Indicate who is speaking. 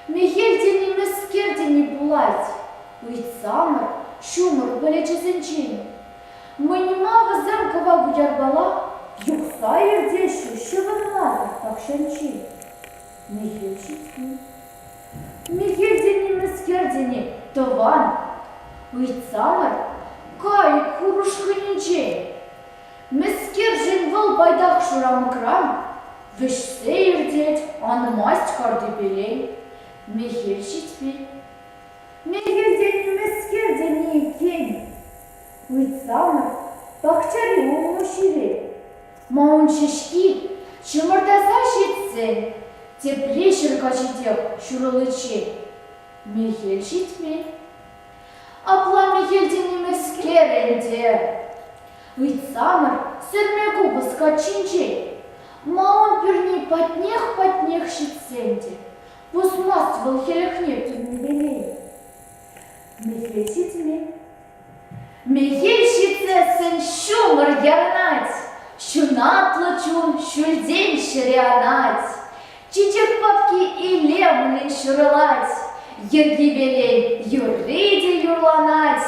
Speaker 1: Михельдені мескердені булать. Уйцамыр, шумыр білечесенчен. Мынима замкова гуярбала, юқса ердешу шывынлады такшанчен. Михельчитки. Михельдені мескердені тован. Уйцамыр, кай курушкынчен. Мескержен выл байдақ шурамыкрам, вішсе ердет, анымасть карды белей. Михельчитпи. Михельдені мескердені екен. Уйцамыр, бақчари олмы шире. Маун шешки, чымыртаса шетсе, тепле шыркачетек шурылыче. Михельчитпи. Апла Михельдені мескеренде. Уйцамыр, сірме губы скачинче. Маун перни потнех шитсенде. Пусмаст был хелехне тюнебелей. Михельчитпи. Михельщице шумыр ярнать, шунатлы чун шульдень ширианать, чичек папки и лемлин шурылать, ерги белей юрриде юрланать.